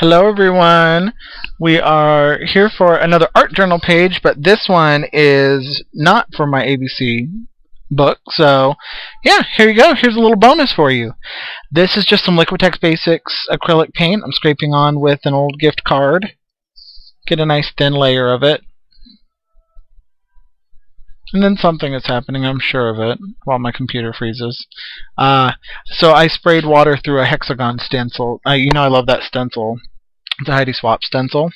Hello everyone! We are here for another art journal page, but this one is not for my ABC book, so yeah, here you go. Here's a little bonus for you. This is just some Liquitex Basics acrylic paint I'm scraping on with an old gift card. Get a nice thin layer of it. And then something is happening, I'm sure of it, while my computer freezes. So I sprayed water through a hexagon stencil. You know I love that stencil. It's a Heidi Swapp stencil.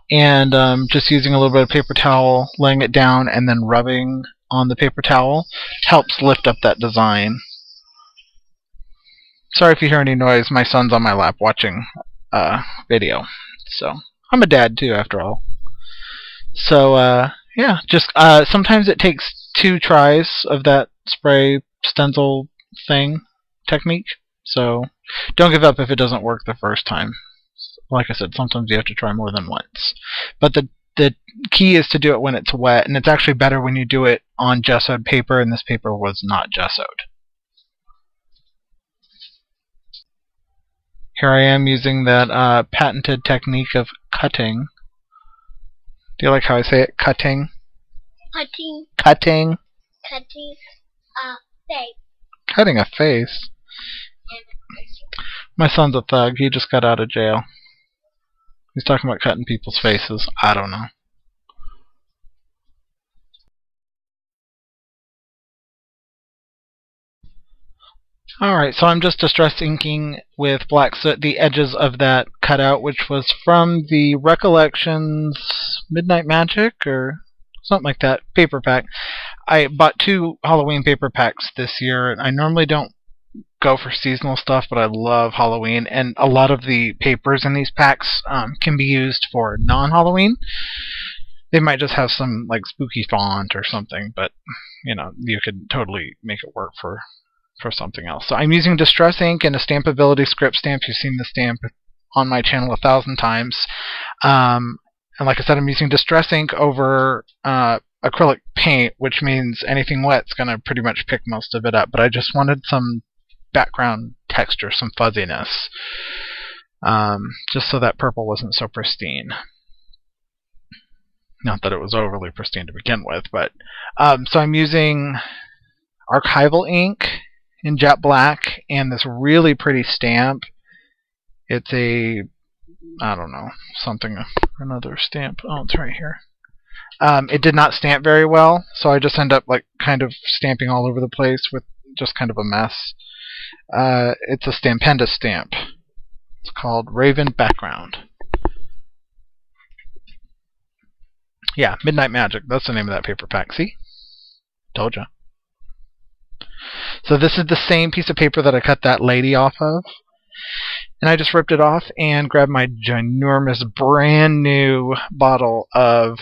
And just using a little bit of paper towel, laying it down, and then rubbing on the paper towel helps lift up that design. Sorry if you hear any noise. My son's on my lap watching video. So I'm a dad too, after all. So yeah, just sometimes it takes 2 tries of that spray stencil thing technique. So don't give up if it doesn't work the first time. Like I said, sometimes you have to try more than once. But the key is to do it when it's wet, and it's actually better when you do it on gessoed paper, and this paper was not gessoed. Here I am using that patented technique of cutting. Do you like how I say it? Cutting? Cutting. Cutting. Cutting a face. Cutting a face? My son's a thug. He just got out of jail. He's talking about cutting people's faces. I don't know. Alright, so I'm just distress inking with black soot the edges of that cutout, which was from the Recollections Midnight Magic, or something like that, paper pack. I bought 2 Halloween paper packs this year. I normally don't go for seasonal stuff, but I love Halloween, and a lot of the papers in these packs can be used for non-Halloween. They might just have some like spooky font or something, but you know, you could totally make it work for something else. So I'm using Distress Ink and a Stampability script stamp. You've seen the stamp on my channel 1,000 times. And like I said, I'm using Distress Ink over acrylic paint, which means anything wet's going to pretty much pick most of it up. But I just wanted some background texture, some fuzziness, just so that purple wasn't so pristine. Not that it was overly pristine to begin with, but so I'm using Archival Ink in jet black and this really pretty stamp. It's a, I don't know, something, another stamp. Oh, it's right here. It did not stamp very well, so I just end up like kind of stamping all over the place with just kind of a mess. It's a Stampenda stamp. It's called Raven Background. Yeah, Midnight Magic. That's the name of that paper pack. See? Told ya. So this is the same piece of paper that I cut that lady off of. And I just ripped it off and grabbed my ginormous brand new bottle of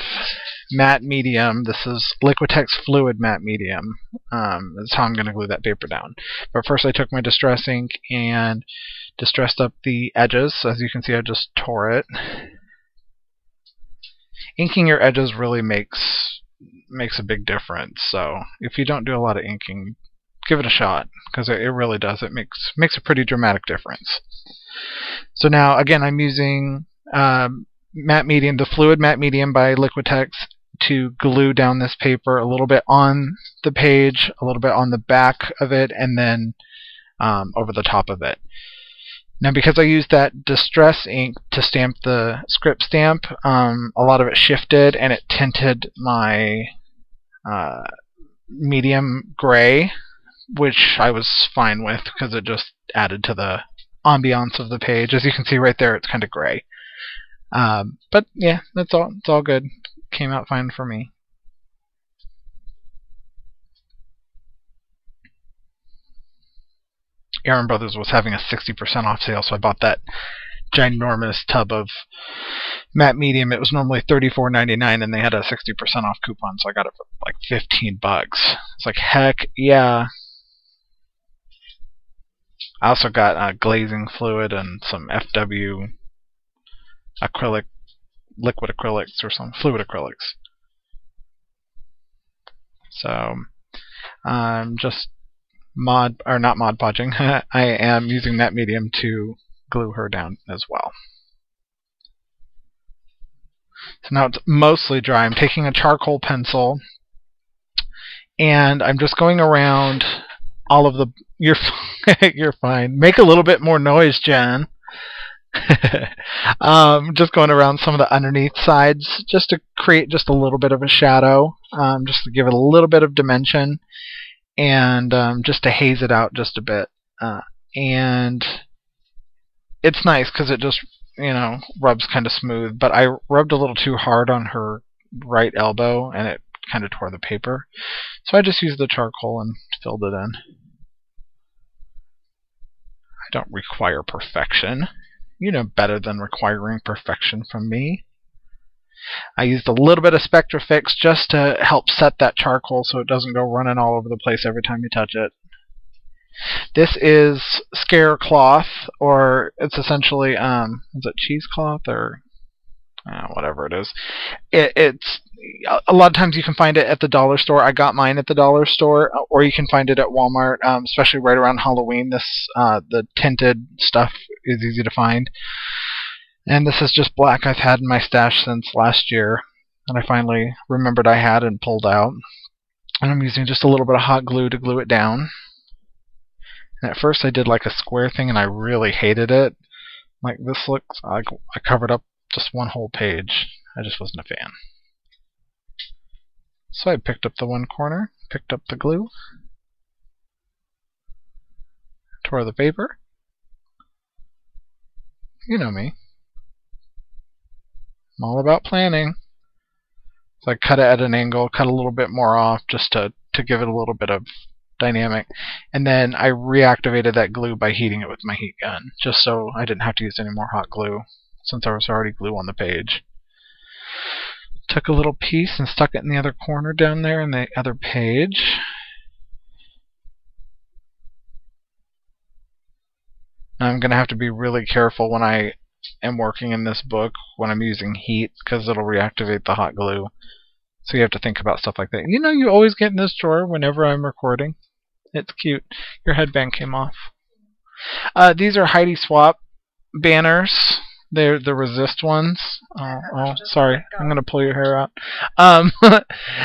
matte medium. This is Liquitex Fluid Matte Medium. That's how I'm going to glue that paper down. But first I took my Distress Ink and distressed up the edges. As you can see, I just tore it. Inking your edges really makes a big difference. So if you don't do a lot of inking, give it a shot, because it really does. It makes a pretty dramatic difference. So now, again, I'm using matte medium, the Fluid Matte Medium by Liquitex, to glue down this paper a little bit on the page, a little bit on the back of it, and then over the top of it. Now, because I used that Distress Ink to stamp the script stamp, a lot of it shifted, and it tinted my medium gray, which I was fine with because it just added to the ambiance of the page. As you can see right there, it's kind of gray. But yeah, that's all. It's all good. Came out fine for me. Aaron Brothers was having a 60% off sale, so I bought that ginormous tub of matte medium. It was normally $34.99, and they had a 60% off coupon, so I got it for like $15. It's like, heck yeah. I also got glazing fluid and some FW acrylic, liquid acrylics or some fluid acrylics. So I'm just not Mod Podging. I am using that medium to glue her down as well. Now it's mostly dry. I'm taking a charcoal pencil, and I'm just going around all of the... You're, you're fine. Make a little bit more noise, Jen. Just going around some of the underneath sides, just to create just a little bit of a shadow, just to give it a little bit of dimension, and just to haze it out just a bit. And it's nice because it just, you know, rubs kind of smooth, but I rubbed a little too hard on her right elbow, and it kind of tore the paper. So I just used the charcoal and filled it in. I don't require perfection. You know better than requiring perfection from me. I used a little bit of Spectrafix just to help set that charcoal so it doesn't go running all over the place every time you touch it. This is scare cloth, or it's essentially, is it cheesecloth or whatever it is. It's a lot of times you can find it at the dollar store. I got mine at the dollar store, or you can find it at Walmart, especially right around Halloween. This the tinted stuff is easy to find. And this is just black I've had in my stash since last year, and I finally remembered I had and pulled out. And I'm using just a little bit of hot glue to glue it down. And at first I did like a square thing, and I really hated it. Like, this looks like I covered up just one whole page. I just wasn't a fan. So I picked up the one corner, picked up the glue, tore the paper. You know me. I'm all about planning. So I cut it at an angle, cut a little bit more off just to give it a little bit of dynamic. And then I reactivated that glue by heating it with my heat gun, just so I didn't have to use any more hot glue, since there was already glue on the page. Took a little piece and stuck it in the other corner down there in the other page. Now I'm going to have to be really careful when I am working in this book when I'm using heat, because it'll reactivate the hot glue. So you have to think about stuff like that. You know, you always get in this drawer whenever I'm recording. It's cute. Your headband came off. These are Heidi Swapp banners. They're the resist ones. Oh, sorry. I'm going to pull your hair out.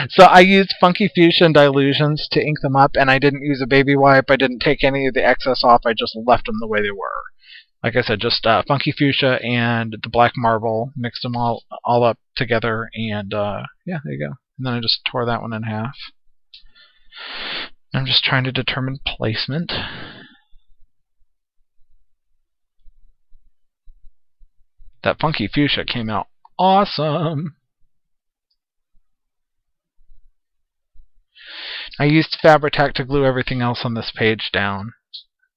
So I used Funky Fuchsia and Dilutions to ink them up, and I didn't use a baby wipe. I didn't take any of the excess off. I just left them the way they were. Like I said, just Funky Fuchsia and the black marble, mixed them all up together, and yeah, there you go. And then I just tore that one in half. I'm just trying to determine placement. That Funky Fuchsia came out awesome. I used Fabri-Tac to glue everything else on this page down.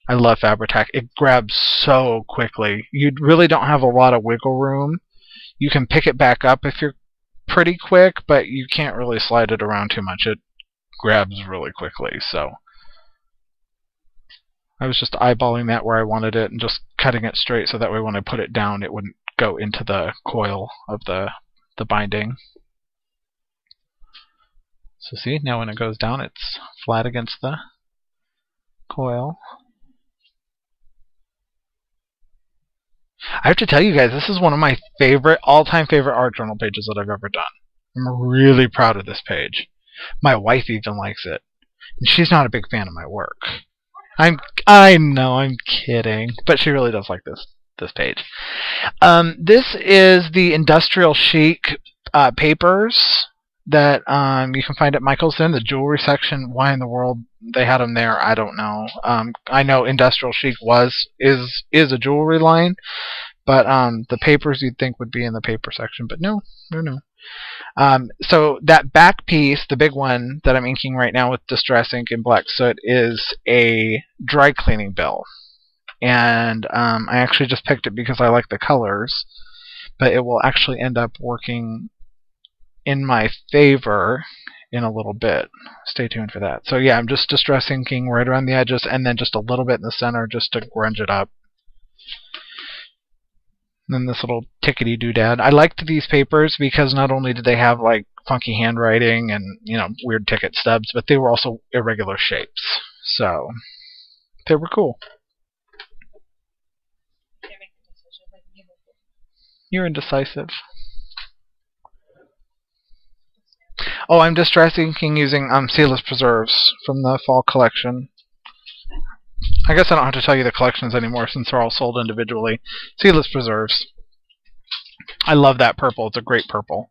I love Fabri-Tac. It grabs so quickly. You really don't have a lot of wiggle room. You can pick it back up if you're pretty quick, but you can't really slide it around too much. It grabs really quickly, so I was just eyeballing that where I wanted it and just cutting it straight so that way when I put it down it wouldn't go into the coil of the binding. So see, now when it goes down it's flat against the coil. I have to tell you guys, this is one of my all-time favorite art journal pages that I've ever done. I'm really proud of this page. My wife even likes it. And she's not a big fan of my work. I know, I'm kidding. But she really does like this page. This is the Industrial Chic papers that you can find at Michael's in the jewelry section. Why in the world they had them there, I don't know. I know Industrial Chic is a jewelry line, but the papers you'd think would be in the paper section, but no. So that back piece, the big one that I'm inking right now with Distress Ink and Black Soot, is a dry cleaning bill. And I actually just picked it because I like the colors, but it will actually end up working in my favor in a little bit. Stay tuned for that. So yeah, I'm just distress inking right around the edges and then just a little bit in the center just to grunge it up. And then this little tickety doodad. I liked these papers because not only did they have like funky handwriting and, you know, weird ticket stubs, but they were also irregular shapes. So they were cool. You're indecisive. Oh, I'm distress inking using Seedless Preserves from the fall collection. I guess I don't have to tell you the collections anymore since they're all sold individually. Seedless Preserves. I love that purple. It's a great purple.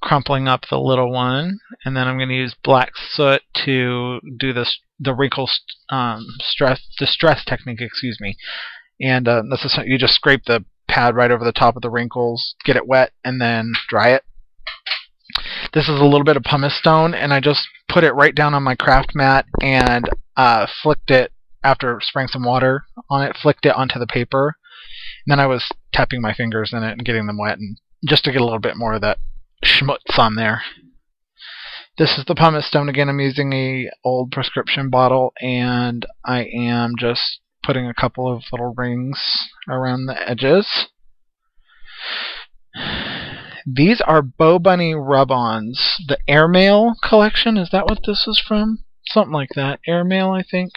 Crumpling up the little one, and then I'm going to use black soot to do this, the wrinkle distress technique. Excuse me. And this is, you just scrape the pad right over the top of the wrinkles, get it wet, and then dry it. This is a little bit of Pumice Stone, and I just put it right down on my craft mat and flicked it after spraying some water on it. Flicked it onto the paper, and then I was tapping my fingers in it and getting them wet, and just to get a little bit more of that schmutz on there. This is the Pumice Stone again. I'm using a old prescription bottle, and I am just putting a couple of little rings around the edges. These are Bow Bunny rub-ons. The Airmail collection, is that what this is from? Something like that. Airmail, I think.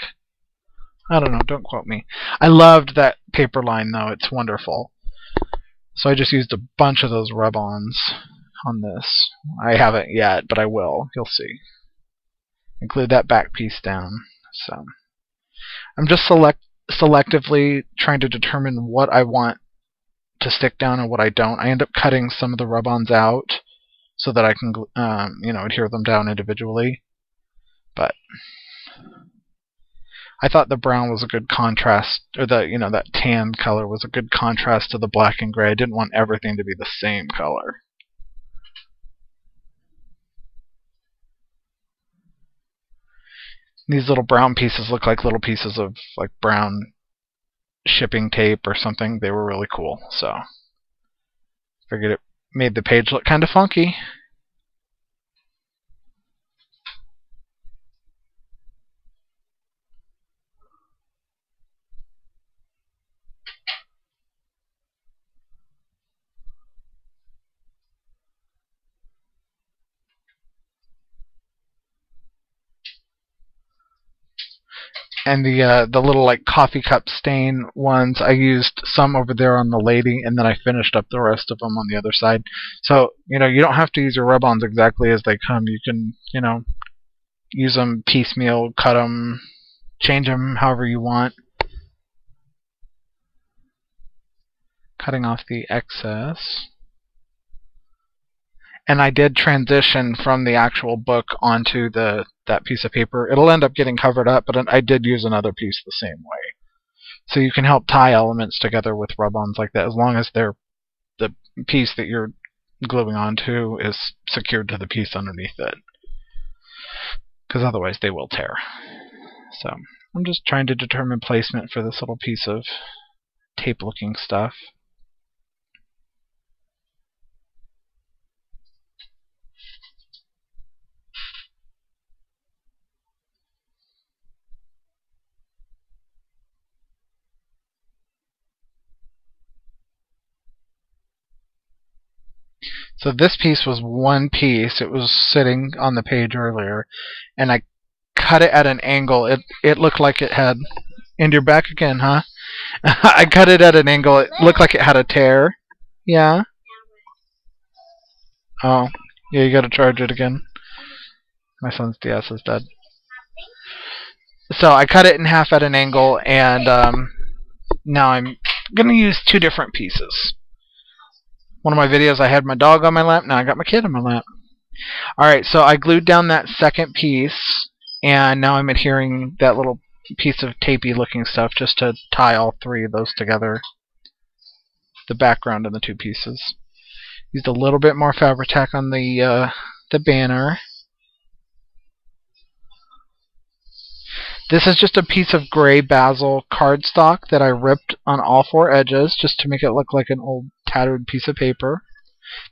I don't know, don't quote me. I loved that paper line though, it's wonderful. So I just used a bunch of those rub-ons on this. I haven't yet, but I will. You'll see. Include that back piece down. So I'm just selectively trying to determine what I want to stick down and what I don't. I end up cutting some of the rub-ons out so that I can adhere them down individually. But I thought the brown was a good contrast, or that tan color was a good contrast to the black and gray. I didn't want everything to be the same color. These little brown pieces look like little pieces of like brown shipping tape or something. They were really cool, so figured it made the page look kind of funky. And the little like coffee cup stain ones, I used some over there on the lady, and then I finished up the rest of them on the other side. So you don't have to use your rub-ons exactly as they come. You can use them piecemeal, cut them, change them however you want. Cutting off the excess. And I did transition from the actual book onto that piece of paper. It'll end up getting covered up, but I did use another piece the same way. So you can help tie elements together with rub-ons like that, as long as the piece that you're gluing onto is secured to the piece underneath it. Because otherwise they will tear. So I'm just trying to determine placement for this little piece of tape-looking stuff. So this piece was one piece. It was sitting on the page earlier, and I cut it at an angle. It looked like it had... And you're back again, huh? I cut it at an angle. It looked like it had a tear. Yeah? Oh. Yeah, you gotta charge it again. My son's DS is dead. So I cut it in half at an angle, and now I'm gonna use two different pieces. One of my videos I had my dog on my lap, now I got my kid on my lap. Alright, so I glued down that second piece, and now I'm adhering that little piece of tapey looking stuff just to tie all three of those together. The background and the two pieces. Used a little bit more Fabri-Tac on the banner. This is just a piece of gray basil cardstock that I ripped on all four edges just to make it look like an old tattered piece of paper.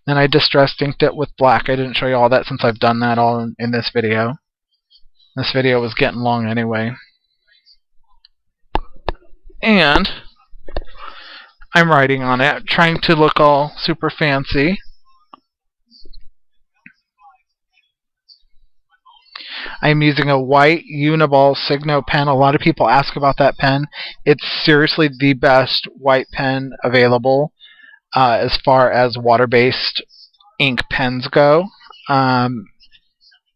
Then I distress inked it with black. I didn't show you all that since I've done that all in this video. This video was getting long anyway. And I'm writing on it, trying to look all super fancy. I'm using a white Uniball Signo pen. A lot of people ask about that pen. It's seriously the best white pen available. as far as water-based ink pens go.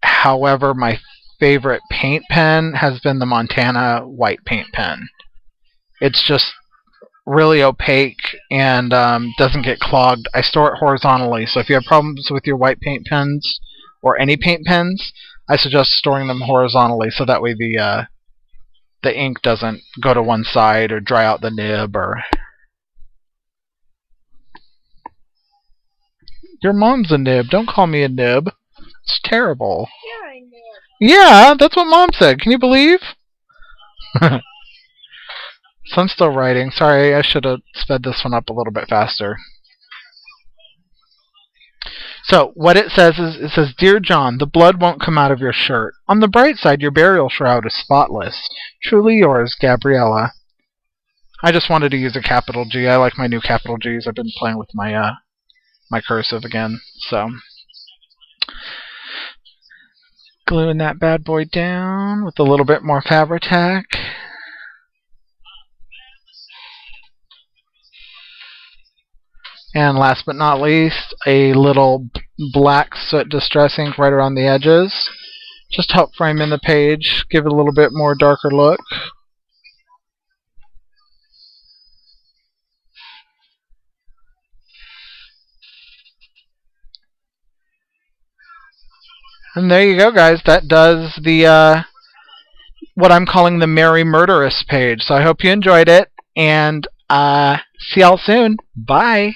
However, my favorite paint pen has been the Montana white paint pen. It's just really opaque and doesn't get clogged. I store it horizontally, so if you have problems with your white paint pens or any paint pens, I suggest storing them horizontally, so that way the ink doesn't go to one side or dry out the nib. Or your mom's a nib. Don't call me a nib. It's terrible. You're a nib. Yeah, that's what Mom said. Can you believe? So I'm still writing. Sorry, I should have sped this one up a little bit faster. So what it says is, it says, "Dear John, the blood won't come out of your shirt. On the bright side, your burial shroud is spotless. Truly yours, Gabriella." I just wanted to use a capital G. I like my new capital G's. I've been playing with my my cursive again. So gluing that bad boy down with a little bit more Fabri-Tac. And last but not least, a little black soot distress ink right around the edges. Just to help frame in the page, give it a little bit more darker look. And there you go, guys. That does the what I'm calling the Merry Murderess page. So I hope you enjoyed it, and see y'all soon. Bye.